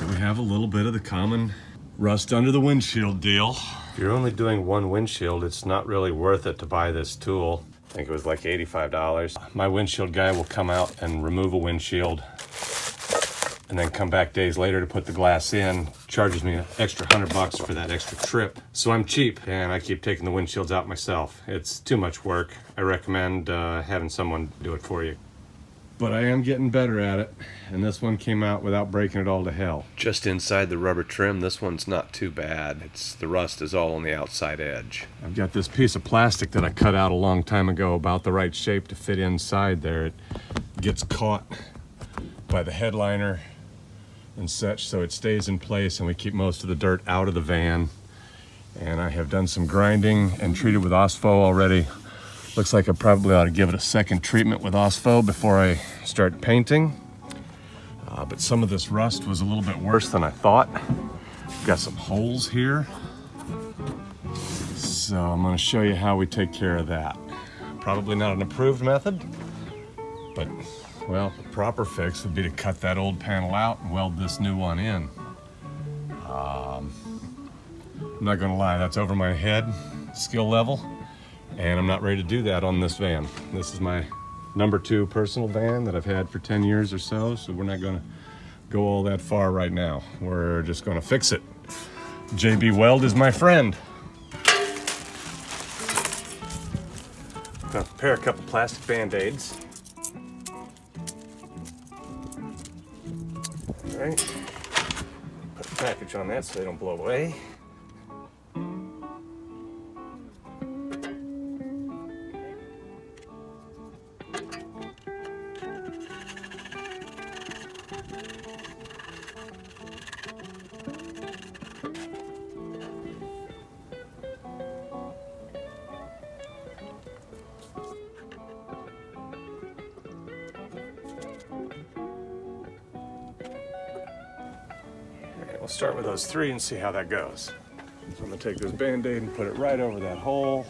we have a little bit of the common rust under the windshield deal. If you're only doing one windshield, it's not really worth it to buy this tool. I think it was like $85. My windshield guy will come out and remove a windshield and then come back days later to put the glass in. Charges me an extra $100 for that extra trip. So I'm cheap and I keep taking the windshields out myself. It's too much work. I recommend having someone do it for you. But I am getting better at it, and this one came out without breaking it all to hell. Just inside the rubber trim, this one's not too bad. The rust is all on the outside edge. I've got this piece of plastic that I cut out a long time ago, about the right shape to fit inside there. It gets caught by the headliner and such, so it stays in place, and we keep most of the dirt out of the van. And I have done some grinding and treated with OSPHO already. Looks like I probably ought to give it a second treatment with OSPHO before I start painting. But some of this rust was a little bit worse than I thought. Got some holes here. So I'm going to show you how we take care of that. Probably not an approved method, but well, the proper fix would be to cut that old panel out and weld this new one in. I'm not going to lie, that's over my head skill level. And I'm not ready to do that on this van. This is my #2 personal van that I've had for 10 years or so we're not gonna go all that far right now. We're just gonna fix it. JB Weld is my friend. I'm gonna prepare a couple plastic Band-Aids. All right, put a package on that so they don't blow away. We'll start with those 3 and see how that goes. So I'm gonna take this Band-Aid and put it right over that hole.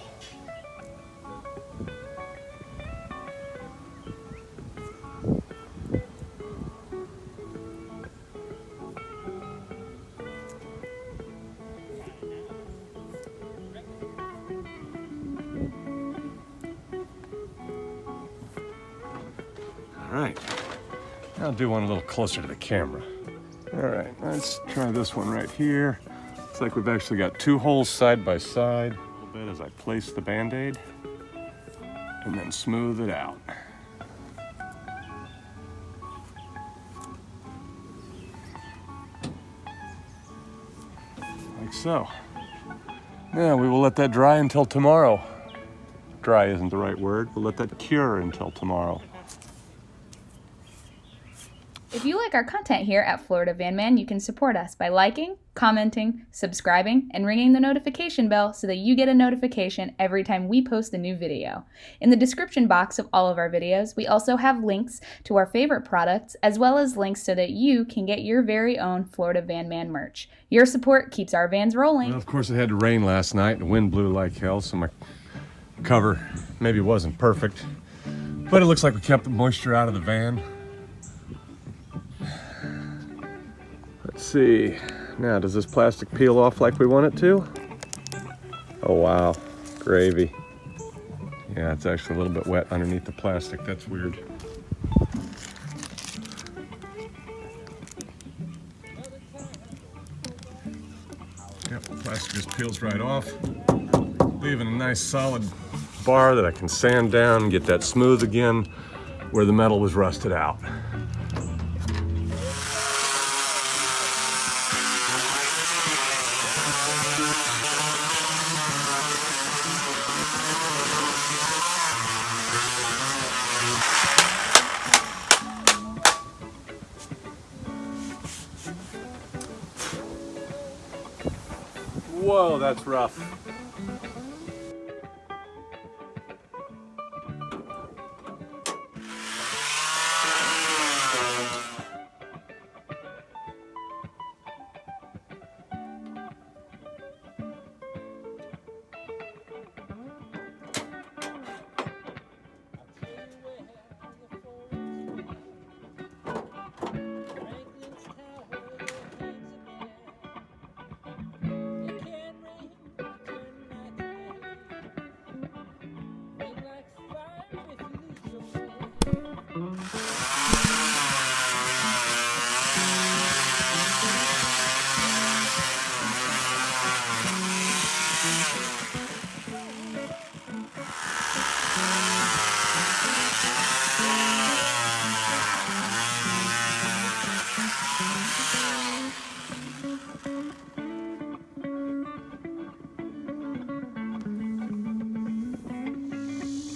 All right, I'll do one a little closer to the camera. All right, let's try this one right here. Looks like we've actually got 2 holes side by side. A little bit as I place the Band-Aid and then smooth it out. Like so. Now we will let that dry until tomorrow. Dry isn't the right word. We'll let that cure until tomorrow. If you like our content here at Florida Van Man, you can support us by liking, commenting, subscribing, and ringing the notification bell so that you get a notification every time we post a new video. In the description box of all of our videos, we also have links to our favorite products, as well as links so that you can get your very own Florida Van Man merch. Your support keeps our vans rolling. Well, of course, it had to rain last night and the wind blew like hell, so my cover maybe wasn't perfect, but it looks like we kept the moisture out of the van. Let's see. Now, does this plastic peel off like we want it to? Oh, wow. Gravy. Yeah, it's actually a little bit wet underneath the plastic. That's weird. Yep, the plastic just peels right off, leaving a nice solid bar that I can sand down and get that smooth again where the metal was rusted out. Whoa, that's rough.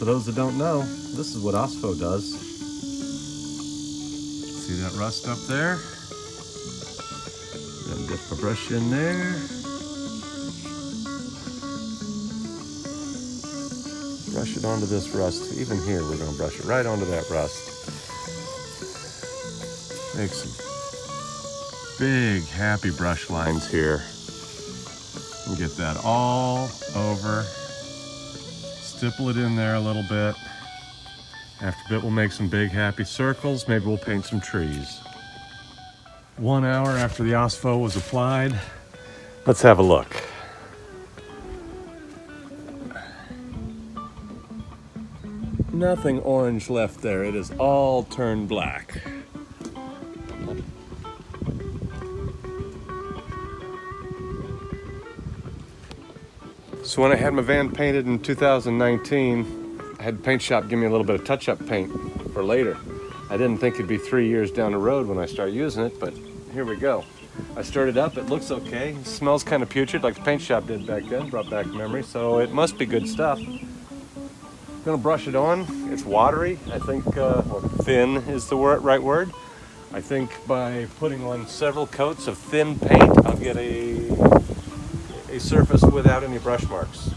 For those that don't know, this is what OSPHO does. See that rust up there? Then dip a brush in there. Brush it onto this rust. Even here, we're gonna brush it right onto that rust. Make some big, happy brush lines here. And get that all over. Stipple it in there a little bit. After a bit, we'll make some big, happy circles. Maybe we'll paint some trees. 1 hour after the OSPHO was applied, let's have a look. Nothing orange left there. It is all turned black. So when I had my van painted in 2019, I had the paint shop give me a little bit of touch-up paint for later. I didn't think it'd be 3 years down the road when I started using it, but here we go. I stirred it up, it looks okay. It smells kind of putrid like the paint shop did back then, brought back memory, so it must be good stuff. Gonna brush it on. It's watery, I think, or thin is the right word. I think by putting on several coats of thin paint, I'll get a surface without any brush marks.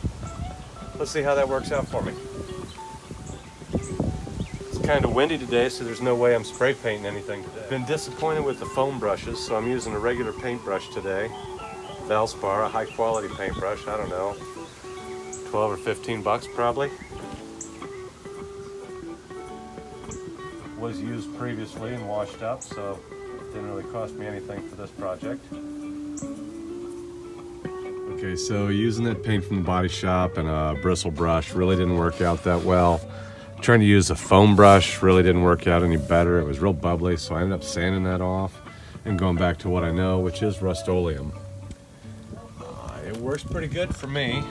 Let's see how that works out for me. It's kind of windy today, so there's no way I'm spray painting anything today. Been disappointed with the foam brushes, so I'm using a regular paintbrush today. Valspar, a high quality paintbrush, I don't know, 12 or 15 bucks probably. Was used previously and washed up, so it didn't really cost me anything for this project. Okay, so using that paint from the body shop and a bristle brush really didn't work out that well. Trying to use a foam brush really didn't work out any better. It was real bubbly, so I ended up sanding that off and going back to what I know, which is Rust-Oleum. It works pretty good for me.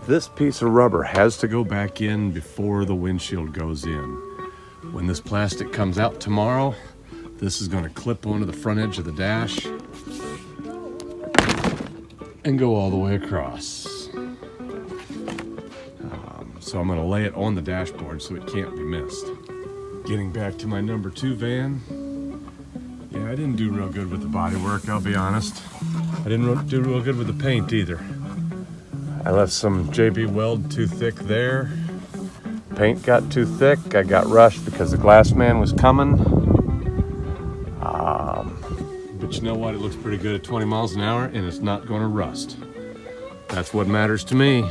This piece of rubber has to go back in before the windshield goes in. When this plastic comes out tomorrow, this is going to clip onto the front edge of the dash and go all the way across. So I'm going to lay it on the dashboard so it can't be missed. Getting back to my number 2 van. Yeah, I didn't do real good with the body work, I'll be honest. I didn't do real good with the paint either. I left some JB Weld too thick there. Paint got too thick. I got rushed because the glass man was coming. But you know what? It looks pretty good at 20 miles an hour and it's not going to rust. That's what matters to me.